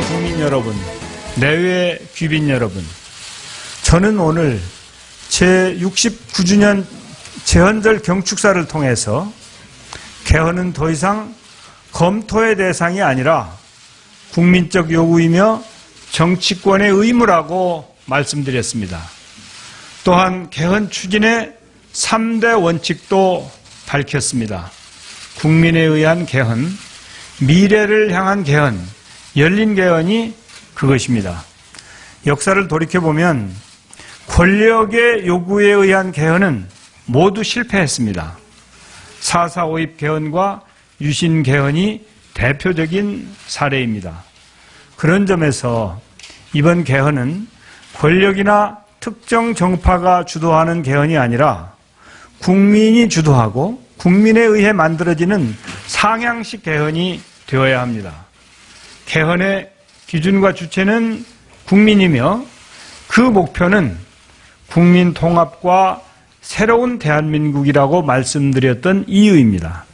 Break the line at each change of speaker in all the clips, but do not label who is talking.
국민 여러분, 내외 귀빈 여러분, 저는 오늘 제69주년 제헌절 경축사를 통해서 개헌은 더 이상 검토의 대상이 아니라 국민적 요구이며 정치권의 의무라고 말씀드렸습니다. 또한 개헌 추진의 3대 원칙도 밝혔습니다. 국민에 의한 개헌, 미래를 향한 개헌, 열린 개헌이 그것입니다. 역사를 돌이켜보면 권력의 요구에 의한 개헌은 모두 실패했습니다. 4.4 개헌과 유신 개헌이 대표적인 사례입니다. 그런 점에서 이번 개헌은 권력이나 특정 정파가 주도하는 개헌이 아니라 국민이 주도하고 국민에 의해 만들어지는 상향식 개헌이 되어야 합니다. 개헌의 기준과 주체는 국민이며 그 목표는 국민 통합과 새로운 대한민국이라고 말씀드렸던 이유입니다.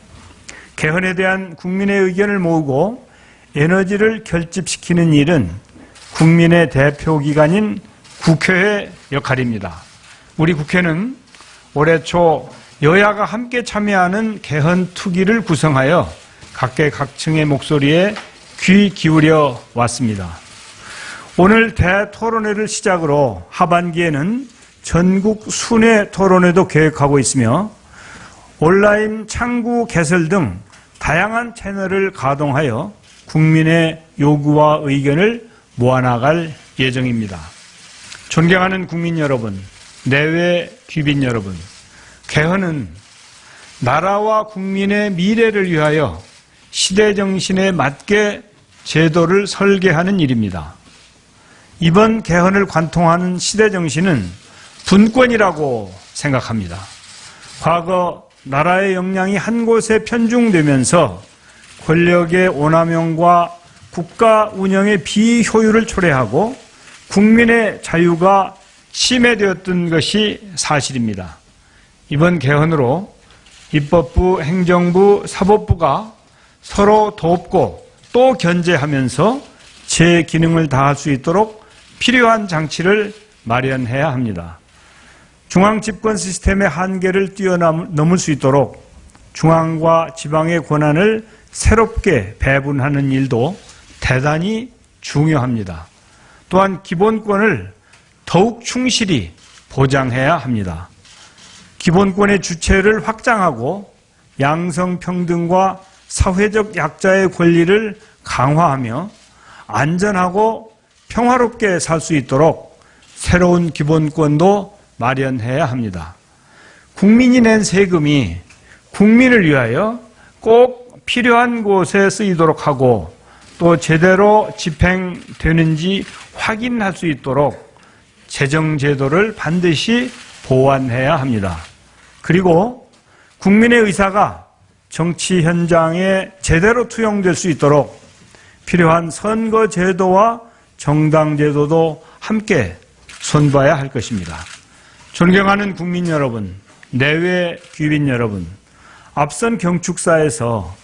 개헌에 대한 국민의 의견을 모으고 에너지를 결집시키는 일은 국민의 대표기관인 국회의 역할입니다. 우리 국회는 올해 초 여야가 함께 참여하는 개헌 투기를 구성하여 각계각층의 목소리에 귀 기울여 왔습니다. 오늘 대토론회를 시작으로 하반기에는 전국 순회 토론회도 계획하고 있으며 온라인 창구 개설 등 다양한 채널을 가동하여 국민의 요구와 의견을 모아나갈 예정입니다. 존경하는 국민 여러분, 내외 귀빈 여러분, 개헌은 나라와 국민의 미래를 위하여 시대 정신에 맞게 제도를 설계하는 일입니다. 이번 개헌을 관통하는 시대 정신은 분권이라고 생각합니다. 과거 나라의 역량이 한 곳에 편중되면서 권력의 오남용과 국가 운영의 비효율을 초래하고 국민의 자유가 침해되었던 것이 사실입니다. 이번 개헌으로 입법부, 행정부, 사법부가 서로 돕고 또 견제하면서 제 기능을 다할 수 있도록 필요한 장치를 마련해야 합니다. 중앙 집권 시스템의 한계를 뛰어넘을 수 있도록 중앙과 지방의 권한을 새롭게 배분하는 일도 대단히 중요합니다. 또한 기본권을 더욱 충실히 보장해야 합니다. 기본권의 주체를 확장하고 양성평등과 사회적 약자의 권리를 강화하며 안전하고 평화롭게 살 수 있도록 새로운 기본권도 마련해야 합니다. 국민이 낸 세금이 국민을 위하여 꼭 필요한 곳에 쓰이도록 하고 또 제대로 집행되는지 확인할 수 있도록 재정제도를 반드시 보완해야 합니다. 그리고 국민의 의사가 정치 현장에 제대로 투영될 수 있도록 필요한 선거제도와 정당제도도 함께 손봐야 할 것입니다. 존경하는 국민 여러분, 내외 귀빈 여러분, 앞선 경축사에서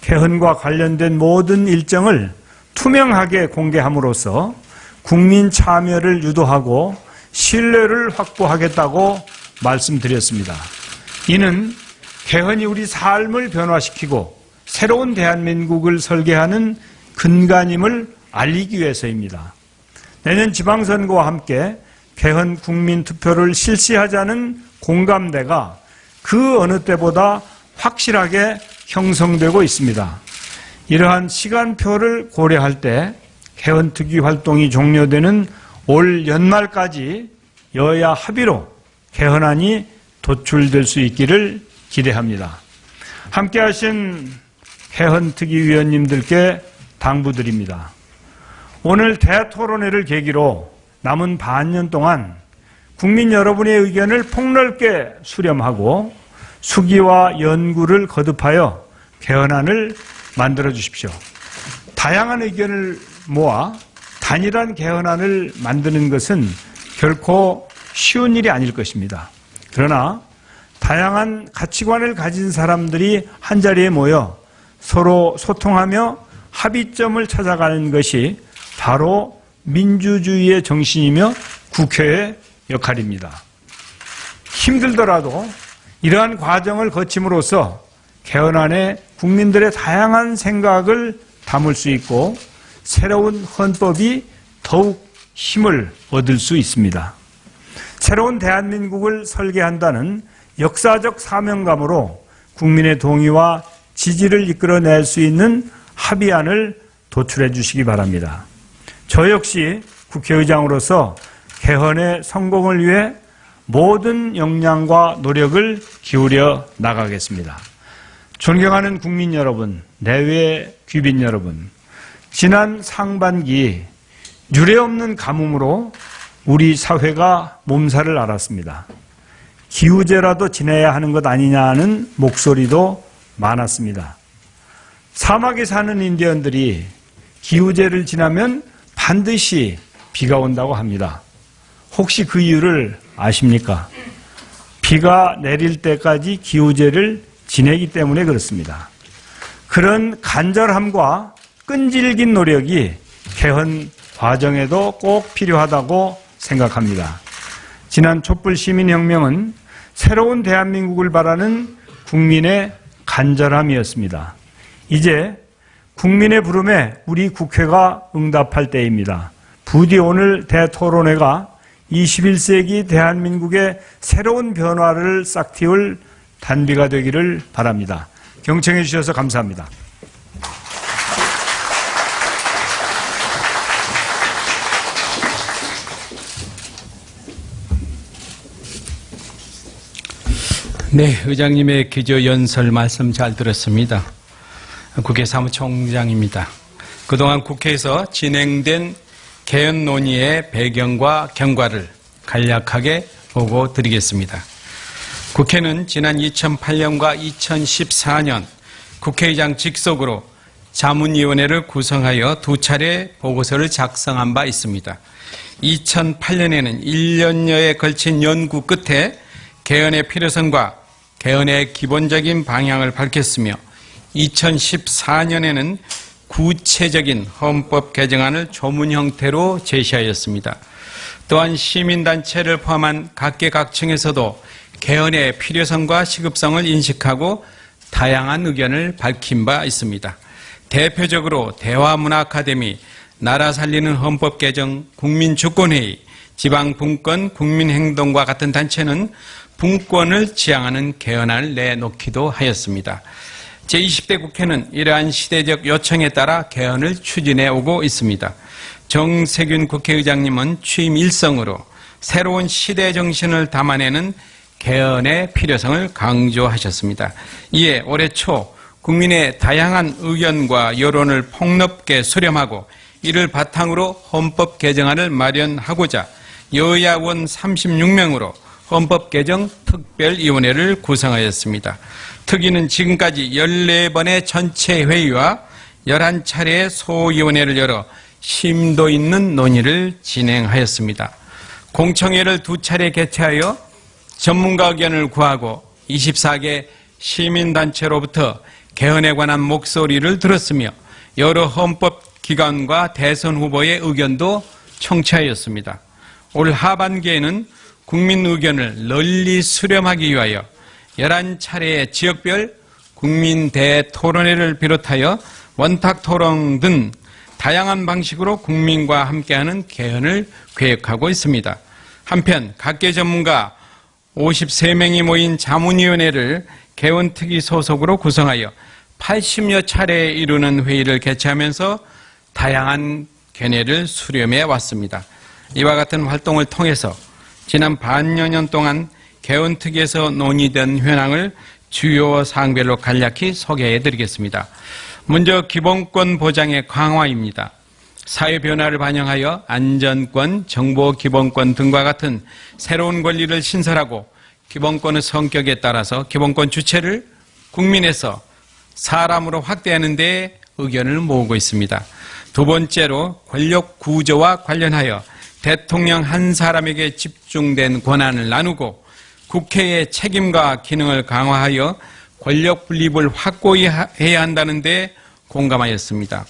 개헌과 관련된 모든 일정을 투명하게 공개함으로써 국민 참여를 유도하고 신뢰를 확보하겠다고 말씀드렸습니다. 이는 개헌이 우리 삶을 변화시키고 새로운 대한민국을 설계하는 근간임을 알리기 위해서입니다. 내년 지방선거와 함께 개헌 국민투표를 실시하자는 공감대가 그 어느 때보다 확실하게 형성되고 있습니다. 이러한 시간표를 고려할 때 개헌특위 활동이 종료되는 올 연말까지 여야 합의로 개헌안이 도출될 수 있기를 기대합니다. 함께하신 개헌특위 위원님들께 당부드립니다. 오늘 대토론회를 계기로 남은 반년 동안 국민 여러분의 의견을 폭넓게 수렴하고 수기와 연구를 거듭하여 개헌안을 만들어 주십시오. 다양한 의견을 모아 단일한 개헌안을 만드는 것은 결코 쉬운 일이 아닐 것입니다. 그러나 다양한 가치관을 가진 사람들이 한자리에 모여 서로 소통하며 합의점을 찾아가는 것이 바로 민주주의의 정신이며 국회의 역할입니다. 힘들더라도 이러한 과정을 거침으로써 개헌안에 국민들의 다양한 생각을 담을 수 있고 새로운 헌법이 더욱 힘을 얻을 수 있습니다. 새로운 대한민국을 설계한다는 역사적 사명감으로 국민의 동의와 지지를 이끌어낼 수 있는 합의안을 도출해 주시기 바랍니다. 저 역시 국회의장으로서 개헌의 성공을 위해 모든 역량과 노력을 기울여 나가겠습니다. 존경하는 국민 여러분, 내외 귀빈 여러분, 지난 상반기 유례없는 가뭄으로 우리 사회가 몸살을 앓았습니다. 기후제라도 지내야 하는 것 아니냐는 목소리도 많았습니다. 사막에 사는 인디언들이 기후제를 지나면 반드시 비가 온다고 합니다. 혹시 그 이유를 아십니까? 비가 내릴 때까지 기후제를 지내기 때문에 그렇습니다. 그런 간절함과 끈질긴 노력이 개헌 과정에도 꼭 필요하다고 생각합니다. 지난 촛불 시민혁명은 새로운 대한민국을 바라는 국민의 간절함이었습니다. 이제 국민의 부름에 우리 국회가 응답할 때입니다. 부디 오늘 대토론회가 21세기 대한민국의 새로운 변화를 싹틔울 단비가 되기를 바랍니다. 경청해 주셔서 감사합니다.
네, 의장님의 기조연설 말씀 잘 들었습니다. 국회 사무총장입니다. 그동안 국회에서 진행된 개헌 논의의 배경과 경과를 간략하게 보고 드리겠습니다. 국회는 지난 2008년과 2014년 국회의장 직속으로 자문위원회를 구성하여 두 차례 보고서를 작성한 바 있습니다. 2008년에는 1년여에 걸친 연구 끝에 개헌의 필요성과 개헌의 기본적인 방향을 밝혔으며 2014년에는 구체적인 헌법 개정안을 조문 형태로 제시하였습니다. 또한 시민단체를 포함한 각계각층에서도 개헌의 필요성과 시급성을 인식하고 다양한 의견을 밝힌 바 있습니다. 대표적으로 대화문화아카데미, 나라 살리는 헌법 개정, 국민주권회의, 지방분권, 국민행동과 같은 단체는 분권을 지향하는 개헌안을 내놓기도 하였습니다. 제20대 국회는 이러한 시대적 요청에 따라 개헌을 추진해 오고 있습니다. 정세균 국회의장님은 취임 일성으로 새로운 시대 정신을 담아내는 개헌의 필요성을 강조하셨습니다. 이에 올해 초 국민의 다양한 의견과 여론을 폭넓게 수렴하고 이를 바탕으로 헌법 개정안을 마련하고자 여야원 36명으로 헌법 개정 특별위원회를 구성하였습니다. 특위는 지금까지 14번의 전체 회의와 11차례의 소위원회를 열어 심도 있는 논의를 진행하였습니다. 공청회를 2차례 개최하여 전문가 의견을 구하고 24개 시민단체로부터 개헌에 관한 목소리를 들었으며 여러 헌법기관과 대선 후보의 의견도 청취하였습니다. 올 하반기에는 국민 의견을 널리 수렴하기 위하여 11차례의 지역별 국민 대토론회를 비롯하여 원탁토론 등 다양한 방식으로 국민과 함께하는 개헌을 계획하고 있습니다. 한편 각계 전문가 53명이 모인 자문위원회를 개헌특위 소속으로 구성하여 80여 차례에 이르는 회의를 개최하면서 다양한 견해를 수렴해 왔습니다. 이와 같은 활동을 통해서 지난 반여 년 동안 개헌특위에서 논의된 현황을 주요 사항별로 간략히 소개해 드리겠습니다. 먼저 기본권 보장의 강화입니다. 사회 변화를 반영하여 안전권, 정보기본권 등과 같은 새로운 권리를 신설하고 기본권의 성격에 따라서 기본권 주체를 국민에서 사람으로 확대하는 데 의견을 모으고 있습니다. 두 번째로 권력 구조와 관련하여 대통령 한 사람에게 집중된 권한을 나누고 국회의 책임과 기능을 강화하여 권력 분립을 확고히 해야 한다는 데 공감하였습니다.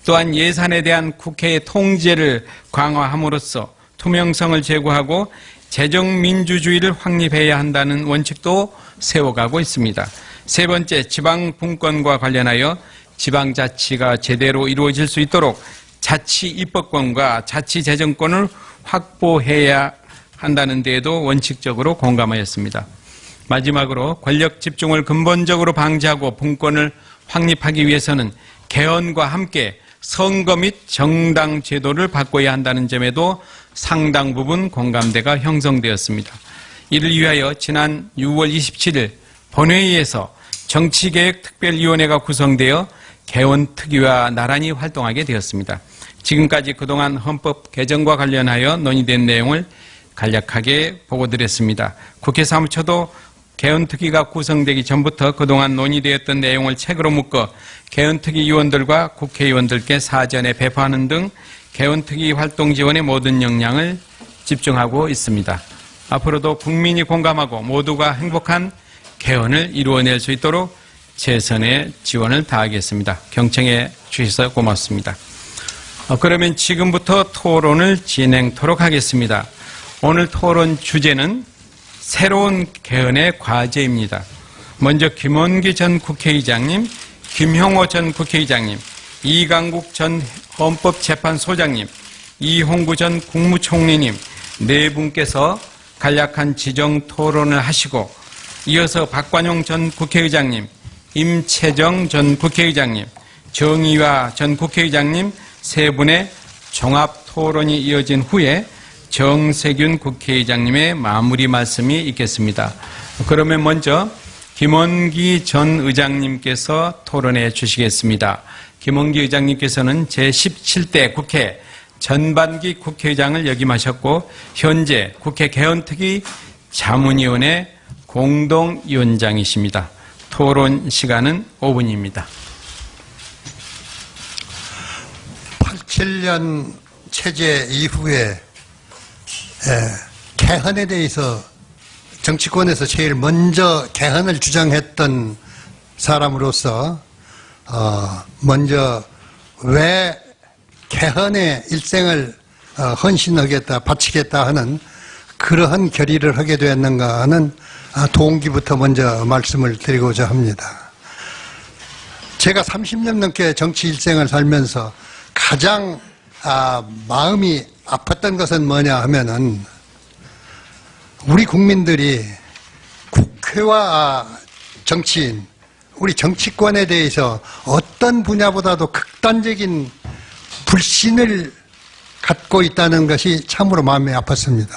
또한 예산에 대한 국회의 통제를 강화함으로써 투명성을 제고하고 재정민주주의를 확립해야 한다는 원칙도 세워가고 있습니다. 세 번째, 지방분권과 관련하여 지방자치가 제대로 이루어질 수 있도록 자치입법권과 자치재정권을 확보해야 한다는 데에도 원칙적으로 공감하였습니다. 마지막으로 권력 집중을 근본적으로 방지하고 분권을 확립하기 위해서는 개헌과 함께 선거 및 정당 제도를 바꿔야 한다는 점에도 상당 부분 공감대가 형성되었습니다. 이를 위하여 지난 6월 27일 본회의에서 정치개혁특별위원회가 구성되어 개헌특위와 나란히 활동하게 되었습니다. 지금까지 그동안 헌법 개정과 관련하여 논의된 내용을 간략하게 보고드렸습니다. 국회 사무처도 개헌특위가 구성되기 전부터 그동안 논의되었던 내용을 책으로 묶어 개헌특위 위원들과 국회의원들께 사전에 배포하는 등 개헌특위 활동 지원의 모든 역량을 집중하고 있습니다. 앞으로도 국민이 공감하고 모두가 행복한 개헌을 이루어낼 수 있도록 최선의 지원을 다하겠습니다. 경청해 주셔서 고맙습니다. 그러면 지금부터 토론을 진행토록 하겠습니다. 오늘 토론 주제는 새로운 개헌의 과제입니다. 먼저 김원기 전 국회의장님, 김형호 전 국회의장님, 이강국 전 헌법재판소장님, 이홍구 전 국무총리님 네 분께서 간략한 지정 토론을 하시고 이어서 박관용 전 국회의장님, 임채정 전 국회의장님, 정의화 전 국회의장님 세 분의 종합 토론이 이어진 후에 정세균 국회의장님의 마무리 말씀이 있겠습니다. 그러면 먼저 김원기 전 의장님께서 토론해 주시겠습니다. 김원기 의장님께서는 제17대 국회 전반기 국회의장을 역임하셨고 현재 국회 개헌특위 자문위원회 공동위원장이십니다. 토론 시간은 5분입니다.
87년 체제 이후에 개헌에 대해서 정치권에서 제일 먼저 개헌을 주장했던 사람으로서 먼저 왜 개헌에 일생을 헌신하겠다, 바치겠다 하는 그러한 결의를 하게 되었는가 하는 동기부터 먼저 말씀을 드리고자 합니다. 제가 30년 넘게 정치 일생을 살면서 가장 마음이 아팠던 것은 뭐냐 하면은 우리 국민들이 국회와 정치인, 우리 정치권에 대해서 어떤 분야보다도 극단적인 불신을 갖고 있다는 것이 참으로 마음이 아팠습니다.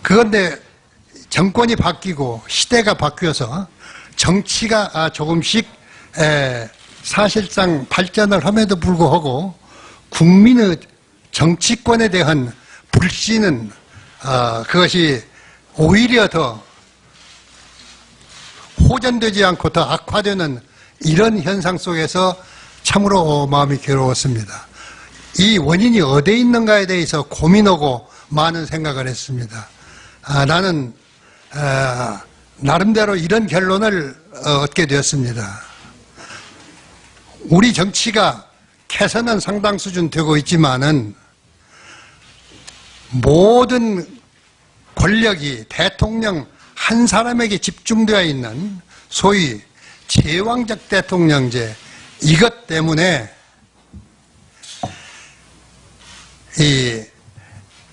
그런데 정권이 바뀌고 시대가 바뀌어서 정치가 조금씩 사실상 발전을 함에도 불구하고 국민의 정치권에 대한 불신은 그것이 오히려 더 호전되지 않고 더 악화되는 이런 현상 속에서 참으로 마음이 괴로웠습니다. 이 원인이 어디에 있는가에 대해서 고민하고 많은 생각을 했습니다. 나는 나름대로 이런 결론을 얻게 되었습니다. 우리 정치가 개선은 상당 수준 되고 있지만은 모든 권력이 대통령 한 사람에게 집중되어 있는 소위 제왕적 대통령제, 이것 때문에 이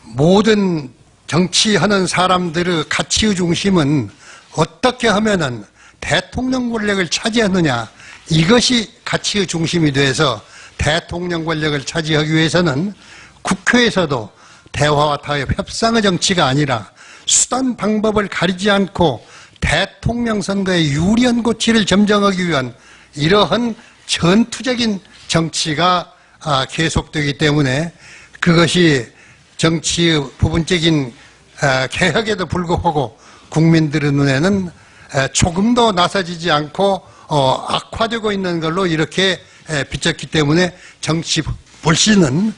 모든 정치하는 사람들의 가치의 중심은 어떻게 하면은 대통령 권력을 차지하느냐, 이것이 가치의 중심이 돼서 대통령 권력을 차지하기 위해서는 국회에서도 대화와 타협, 협상의 정치가 아니라 수단 방법을 가리지 않고 대통령 선거의 유리한 고치를 점정하기 위한 이러한 전투적인 정치가 계속되기 때문에 그것이 정치의 부분적인 개혁에도 불구하고 국민들의 눈에는 조금도 나서지지 않고 악화되고 있는 걸로 이렇게 비쳤기 때문에 정치 불신은